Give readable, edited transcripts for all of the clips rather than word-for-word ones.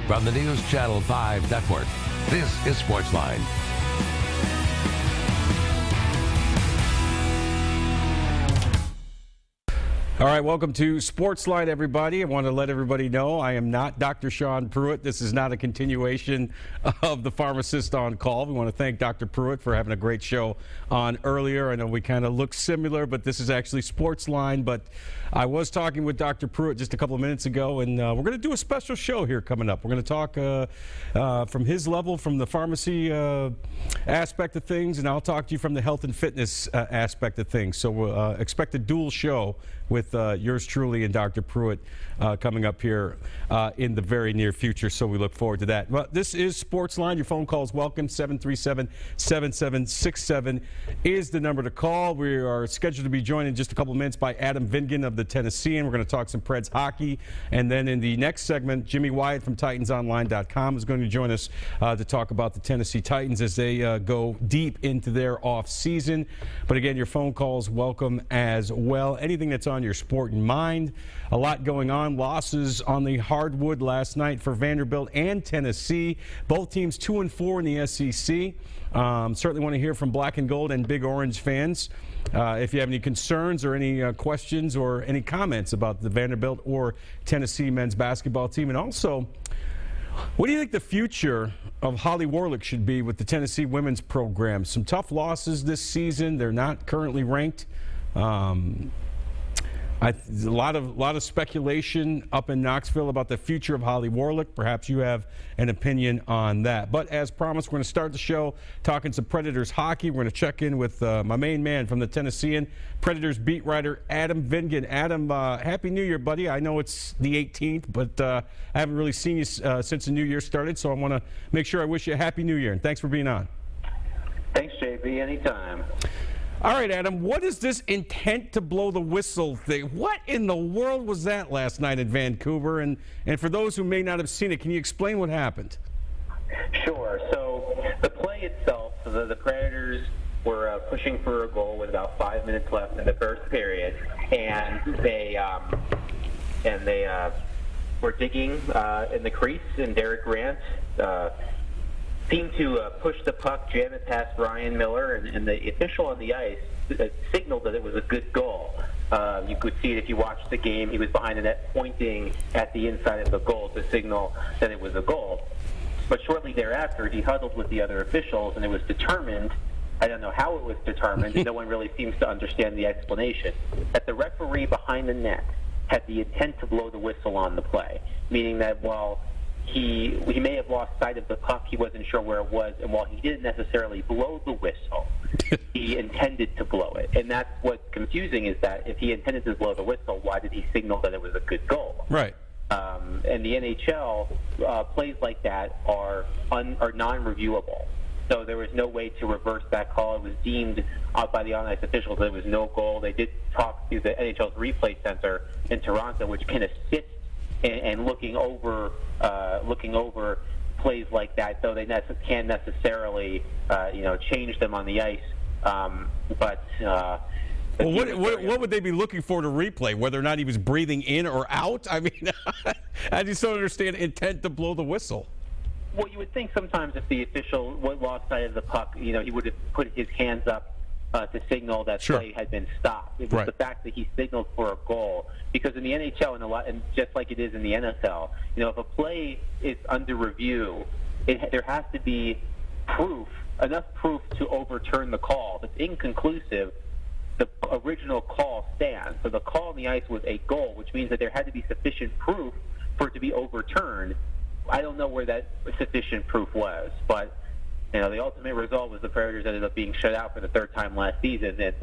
From the News Channel 5 network, this is SportsLine. All right, welcome to SportsLine, everybody. I want to let everybody know I am not Dr. Sean Pruitt. This is not a continuation of the Pharmacist on Call. We want to thank Dr. Pruitt for having a great show on earlier. I know we kind of look similar, but this is actually SportsLine. But I was talking with Dr. Pruitt just a couple of minutes ago, and we're going to do a special show here coming up. We're going to talk from his level, from the pharmacy aspect of things, and I'll talk to you from the health and fitness aspect of things. So we'll expect a dual show with yours truly and Dr. Pruitt coming up here in the very near future, so we look forward to that. Well, this is SportsLine. Your phone call is welcome. 737-7767 is the number to call. We are scheduled to be joined in just a couple of minutes by Adam Vingan of the Tennessean. We're going to talk some Preds hockey, and then in the next segment, Jimmy Wyatt from TitansOnline.com is going to join us to talk about the Tennessee Titans as they go deep into their off season. But again, your phone calls welcome as well. Anything that's on your sport in mind. A lot going on. Losses on the hardwood last night for Vanderbilt and Tennessee. Both teams 2-4 in the SEC. Certainly want to hear from Black and Gold and Big Orange fans. If you have any concerns or any questions or any comments about the Vanderbilt or Tennessee men's basketball team. And also, what do you think the future of Holly Warlick should be with the Tennessee women's program? Some tough losses this season. They're not currently ranked. A lot of speculation up in Knoxville about the future of Holly Warlick. Perhaps you have an opinion on that. But as promised, we're going to start the show talking some Predators hockey. We're going to check in with my main man from the Tennessean, Predators beat writer Adam Vingan. Adam, Happy New Year, buddy. I know it's the 18th, but I haven't really seen you since the new year started, so I want to make sure I wish you a Happy New Year, and thanks for being on. Thanks, JP. Anytime. All right, Adam, what is this intent to blow the whistle thing? What in the world was that last night in Vancouver? And for those who may not have seen it, can you explain what happened? Sure. So the play itself, the Predators were pushing for a goal with about 5 minutes left in the first period, and they were digging in the crease, and Derek Grant seemed to push the puck, jam it past Ryan Miller, and the official on the ice signaled that it was a good goal. You could see it if you watched the game. He was behind the net pointing at the inside of the goal to signal that it was a goal. But shortly thereafter, he huddled with the other officials, and it was determined, I don't know how it was determined, and no one really seems to understand the explanation, that the referee behind the net had the intent to blow the whistle on the play, meaning that while he may have lost sight of the puck, he wasn't sure where it was, and while he didn't necessarily blow the whistle, he intended to blow it. And that's what's confusing, is that if he intended to blow the whistle, why did he signal that it was a good goal? Right. And the NHL, plays like that are non-reviewable. So there was no way to reverse that call. It was deemed by the on-ice officials that it was no goal. They did talk to the NHL's replay center in Toronto, which can assist and looking over plays like that, though they can't necessarily change them on the ice. What would they be looking for to replay? Whether or not he was breathing in or out? I mean, I just don't understand intent to blow the whistle. Well, you would think sometimes if the official lost sight of the puck, he would have put his hands up to signal that play had been stopped. It was the fact that he signaled for a goal. Because in the NHL, and just like it is in the NFL, if a play is under review, there has to be enough proof to overturn the call. If it's inconclusive, the original call stands. So the call on the ice was a goal, which means that there had to be sufficient proof for it to be overturned. I don't know where that sufficient proof was, but the ultimate result was the Predators ended up being shut out for the third time last season. And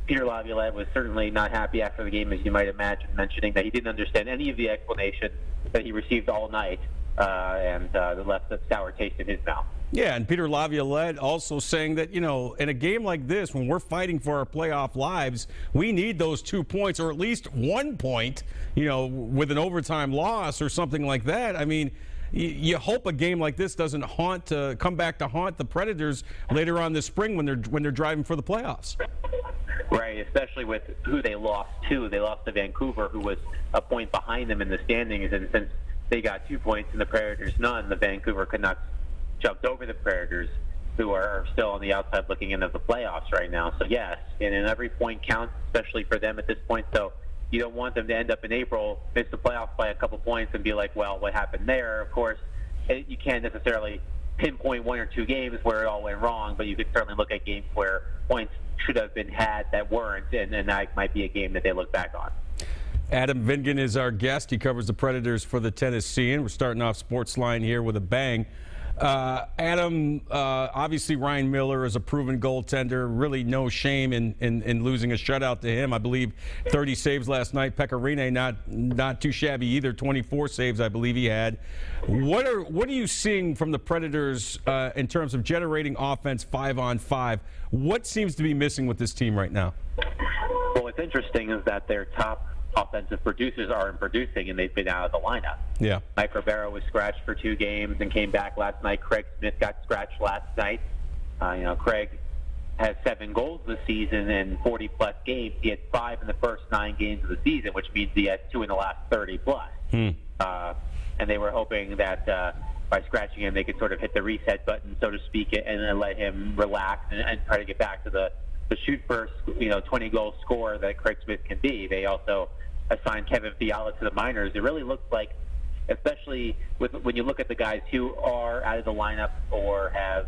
Peter Laviolette was certainly not happy after the game, as you might imagine, mentioning that he didn't understand any of the explanation that he received all night, and left a sour taste in his mouth. Yeah, and Peter Laviolette also saying that, in a game like this, when we're fighting for our playoff lives, we need those 2 points, or at least 1 point, with an overtime loss or something like that. I mean, you hope a game like this doesn't come back to haunt the Predators later on this spring when they're driving for the playoffs. Right, especially with who they lost to. They lost to Vancouver, who was a point behind them in the standings, and since they got 2 points and the Predators none. The Vancouver Canucks jumped over the Predators, who are still on the outside looking into the playoffs right now. So yes, and every point counts, especially for them at this point. So you don't want them to end up in April, miss the playoffs by a couple points, and be like, well, what happened there? Of course, you can't necessarily pinpoint 1 or 2 games where it all went wrong, but you could certainly look at games where points should have been had that weren't, and that might be a game that they look back on. Adam Vingan is our guest. He covers the Predators for the Tennessean. We're starting off SportsLine here with a bang. Adam, obviously Ryan Miller is a proven goaltender. Really no shame in losing a shutout to him. I believe 30 saves last night. Pekka Rinne not too shabby either. 24 saves I believe he had. What are you seeing from the Predators in terms of generating offense 5-on-5? What seems to be missing with this team right now? Well, what's interesting is that their top offensive producers aren't producing, and they've been out of the lineup. Yeah. Mike Ribeiro was scratched for 2 games and came back last night. Craig Smith got scratched last night. Craig has 7 goals this season in 40-plus games. He had 5 in the first 9 games of the season, which means he had 2 in the last 30-plus. And they were hoping that by scratching him, they could sort of hit the reset button, so to speak, and then let him relax and try to get back to the shoot first, 20-goal scorer that Craig Smith can be. They also assigned Kevin Fiala to the minors. It really looks like, especially when you look at the guys who are out of the lineup or have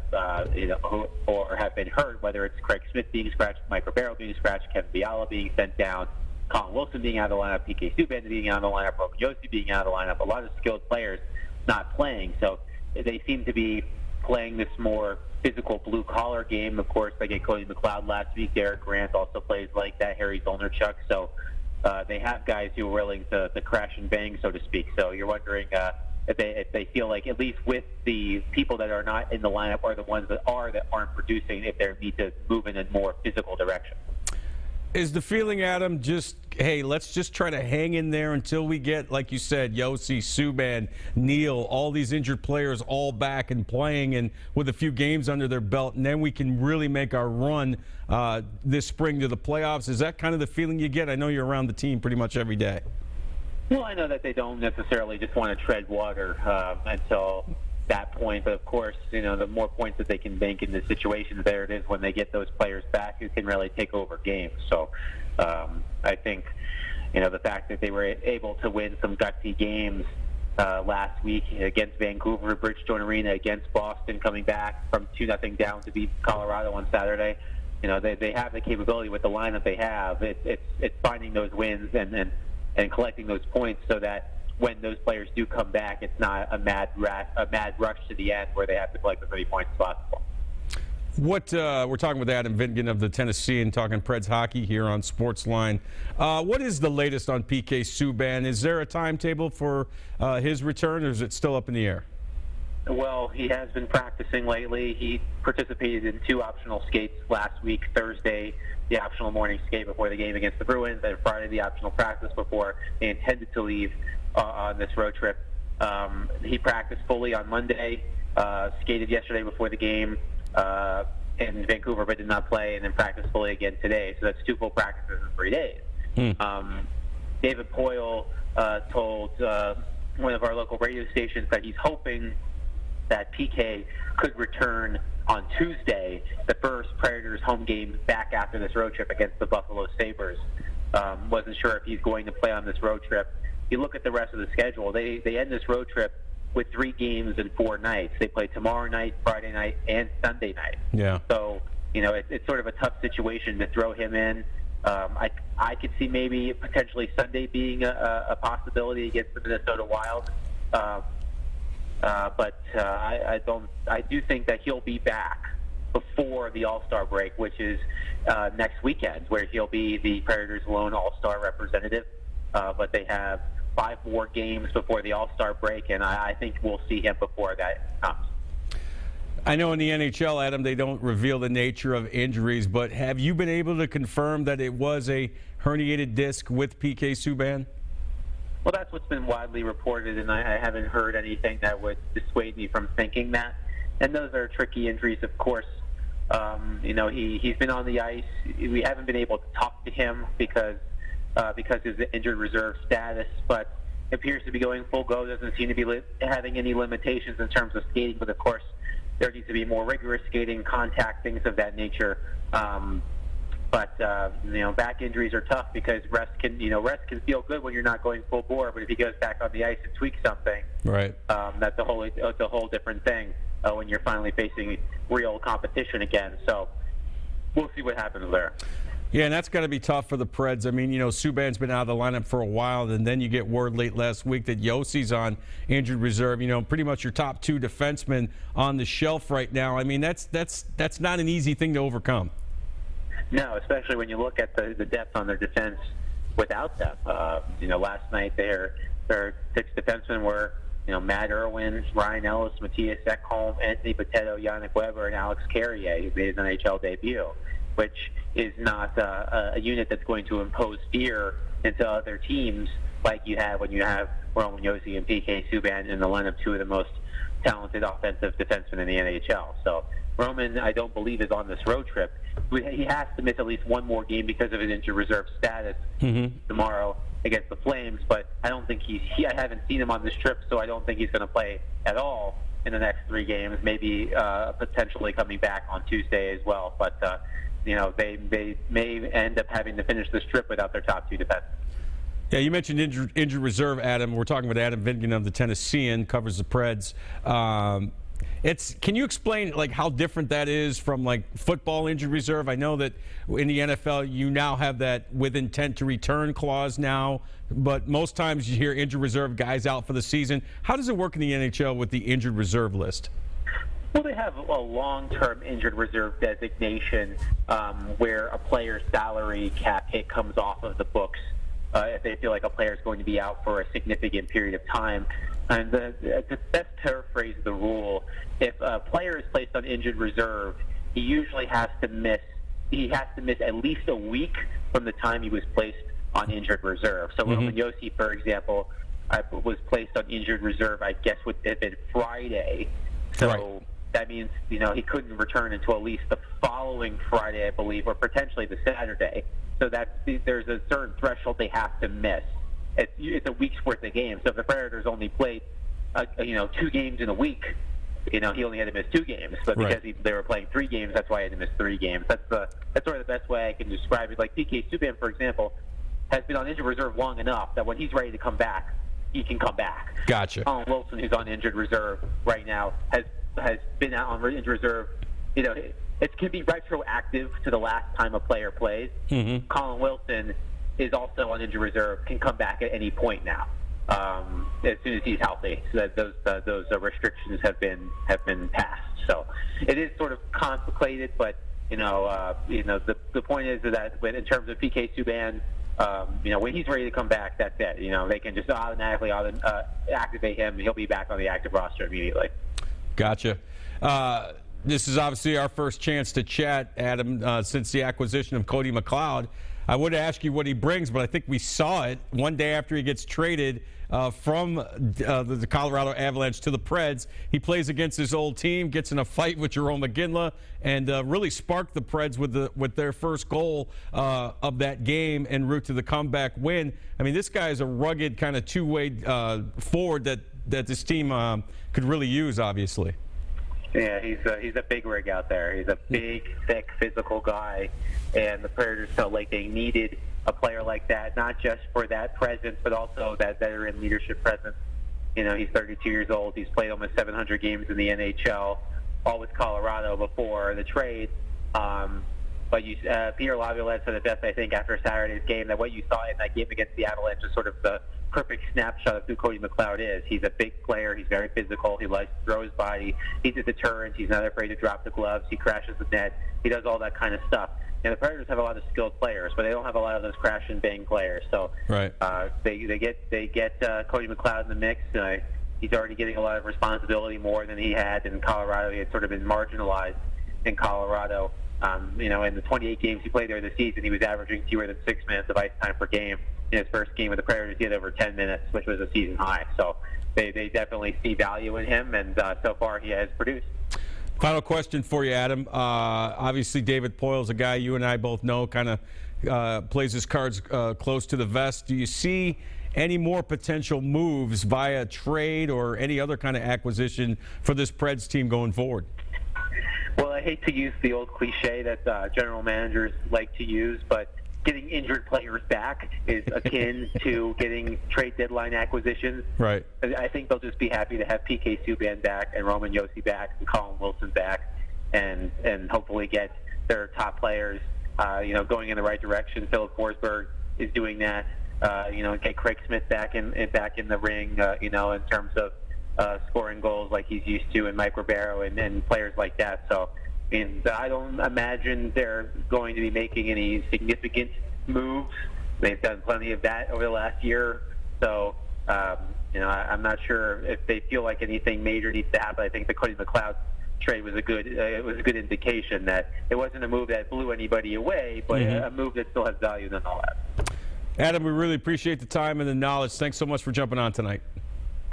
or have been hurt, whether it's Craig Smith being scratched, Mike Ribeiro being scratched, Kevin Fiala being sent down, Colin Wilson being out of the lineup, PK Subban being out of the lineup, Josi being out of the lineup, a lot of skilled players not playing. So they seem to be playing this more physical blue-collar game. Of course, they get Cody McLeod last week. Derek Grant also plays like that, Harry Zolnarchuk. So they have guys who are willing to crash and bang, so to speak. So you're wondering if they feel like, at least with the people that are not in the lineup or the ones that aren't producing, if they need to move in a more physical direction. Is the feeling, Adam, just, hey, let's just try to hang in there until we get, like you said, Josi, Subban, Neal, all these injured players all back and playing and with a few games under their belt, and then we can really make our run this spring to the playoffs? Is that kind of the feeling you get? I know you're around the team pretty much every day. Well, I know that they don't necessarily just want to tread water until that point, but of course, the more points that they can bank in this situation, the better it is when they get those players back who can really take over games. So I think, the fact that they were able to win some gutsy games last week against Vancouver, Bridgestone Arena, against Boston, coming back from 2-0 down to beat Colorado on Saturday, they have the capability with the lineup they have. It's finding those wins and collecting those points so that when those players do come back, it's not a mad rush to the end where they have to collect the 3 points as possible. We're talking with Adam Vingan of the Tennessean, talking Preds hockey here on SportsLine. What is the latest on PK Subban? Is there a timetable for his return, or is it still up in the air? Well, he has been practicing lately. He participated in 2 optional skates last week. Thursday, the optional morning skate before the game against the Bruins, and Friday, the optional practice before they intended to leave on this road trip. He practiced fully on Monday, skated yesterday before the game in Vancouver, but did not play, and then practiced fully again today. So that's 2 full practices in 3 days. David Poile told one of our local radio stations that he's hoping that PK could return on Tuesday, the first Predators home game back after this road trip against the Buffalo Sabres. Wasn't sure if he's going to play on this road trip. You look at the rest of the schedule, they end this road trip with 3 games and 4 nights. They play tomorrow night, Friday night, and Sunday night. Yeah. So, it's sort of a tough situation to throw him in. I could see maybe potentially Sunday being a possibility against the Minnesota Wild. But I do think that he'll be back before the All-Star break, which is next weekend, where he'll be the Predators' lone All-Star representative. But they have 5 more games before the All-Star break, and I think we'll see him before that comes. I know in the NHL, Adam, they don't reveal the nature of injuries, but have you been able to confirm that it was a herniated disc with PK Subban? Well, that's what's been widely reported, and I haven't heard anything that would dissuade me from thinking that. And those are tricky injuries, of course. He's been on the ice. We haven't been able to talk to him because his injured reserve status, but appears to be going full go, doesn't seem to be having any limitations in terms of skating, but of course there needs to be more rigorous skating, contact, things of that nature. But back injuries are tough because rest can feel good when you're not going full bore, but if he goes back on the ice and tweaks something, right, that's a whole different thing when you're finally facing real competition again. So we'll see what happens there. Yeah, and that's got to be tough for the Preds. I mean, Subban's been out of the lineup for a while, and then you get word late last week that Josi's on injured reserve. Pretty much your top two defensemen on the shelf right now. I mean, that's not an easy thing to overcome. No, especially when you look at the depth on their defense without them. Last night their six defensemen were Matt Irwin, Ryan Ellis, Matthias Ekholm, Anthony Boteto, Yannick Weber, and Alex Carrier, who made his NHL debut, which is not a unit that's going to impose fear into other teams like you have when you have Roman Josi and PK Subban in the lineup, two of the most talented offensive defensemen in the NHL. So Roman, I don't believe, is on this road trip. He has to miss at least one more game because of his injured reserve status tomorrow against the Flames, but I don't think I haven't seen him on this trip, so I don't think he's going to play at all in the next 3 games, maybe potentially coming back on Tuesday as well. But they may end up having to finish this trip without their top 2 defensemen. Yeah, you mentioned injured reserve, Adam. We're talking with Adam Vingan of the Tennessean, covers the Preds. Can you explain how different that is from football injured reserve? I know that in the NFL you now have that with intent to return clause now, but most times you hear injured reserve guys out for the season. How does it work in the NHL with the injured reserve list? Well, they have a long-term injured reserve designation where a player's salary cap hit comes off of the books if they feel like a player is going to be out for a significant period of time. And to best paraphrase the rule, if a player is placed on injured reserve, he usually has to miss at least a week from the time he was placed on injured reserve. So Roman Josi, for example, was placed on injured reserve, I guess would have been Friday. So right. That means, he couldn't return until at least the following Friday, I believe, or potentially the Saturday. So there's a certain threshold they have to miss. It's a week's worth of games. So if the Predators only played, 2 games in a week, he only had to miss 2 games. But because they were playing 3 games, that's why he had to miss 3 games. That's sort of the best way I can describe it. Like PK Subban, for example, has been on injured reserve long enough that when he's ready to come back, he can come back. Gotcha. Colin Wilson, who's on injured reserve right now, has been out on injured reserve. It can be retroactive to the last time a player plays. Colin Wilson is also on injured reserve, can come back at any point now, as soon as he's healthy. So that those restrictions have been passed. So it is sort of complicated, but the point is that in terms of PK Subban, when he's ready to come back, that's it. They can just automatically activate him, and he'll be back on the active roster immediately. Gotcha. This is obviously our first chance to chat, Adam, since the acquisition of Cody McLeod. I would ask you what he brings, but I think we saw it one day after he gets traded from the Colorado Avalanche to the Preds. He plays against his old team, gets in a fight with Jerome McGinley, and really sparked the Preds with their first goal of that game en route to the comeback win. I mean, this guy is a rugged kind of two-way forward that this team could really use, obviously. Yeah, he's a big rig out there. He's a big, thick, physical guy, and the Predators felt like they needed a player like that, not just for that presence, but also that veteran leadership presence. He's 32 years old. He's played almost 700 games in the NHL, all with Colorado before the trade. But Peter Laviolette said it best, I think, after Saturday's game, that what you saw in that game against the Avalanche is sort of the perfect snapshot of who Cody McLeod is. He's a big player. He's very physical. He likes to throw his body. He's a deterrent. He's not afraid to drop the gloves. He crashes the net. He does all that kind of stuff. The Predators have a lot of skilled players, but they don't have a lot of those crash and bang players. So right. They get Cody McLeod in the mix. He's already getting a lot of responsibility, more than he had in Colorado. He had sort of been marginalized in Colorado. In the 28 games he played there this season, he was averaging fewer than 6 minutes of ice time per game. In his first game with the Predators, he had over 10 minutes, which was a season high. So they definitely see value in him, and so far he has produced. Final question for you, Adam. Obviously, David Poile is a guy you and I both know kind of plays his cards close to the vest. Do you see any more potential moves via trade or any other kind of acquisition for this Preds team going forward? Well, I hate to use the old cliche that general managers like to use, but getting injured players back is akin to getting trade deadline acquisitions. Right. I think they'll just be happy to have PK Subban back and Roman Josi back and Colin Wilson back, and hopefully get their top players, going in the right direction. Philip Forsberg is doing that. Get Craig Smith back in the ring. In terms of scoring goals like he's used to, and Mike Ribeiro and players like that. So, I don't imagine they're going to be making any significant moves. They've done plenty of that over the last year. So, I'm not sure if they feel like anything major needs to happen. I think the Cody McLeod trade was a good indication that it wasn't a move that blew anybody away, but a move that still has value nonetheless. Adam, we really appreciate the time and the knowledge. Thanks so much for jumping on tonight.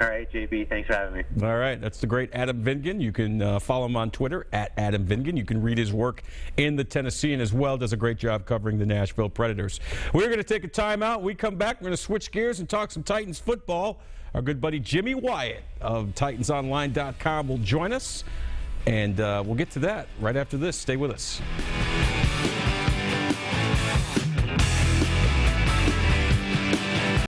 All right, JB, thanks for having me. All right, that's the great Adam Vingan. You can follow him on Twitter at Adam Vingan. You can read his work in the Tennessean as well. Does a great job covering the Nashville Predators. We're going to take a timeout. We come back. We're going to switch gears and talk some Titans football. Our good buddy Jimmy Wyatt of TitansOnline.com will join us, and we'll get to that right after this. Stay with us.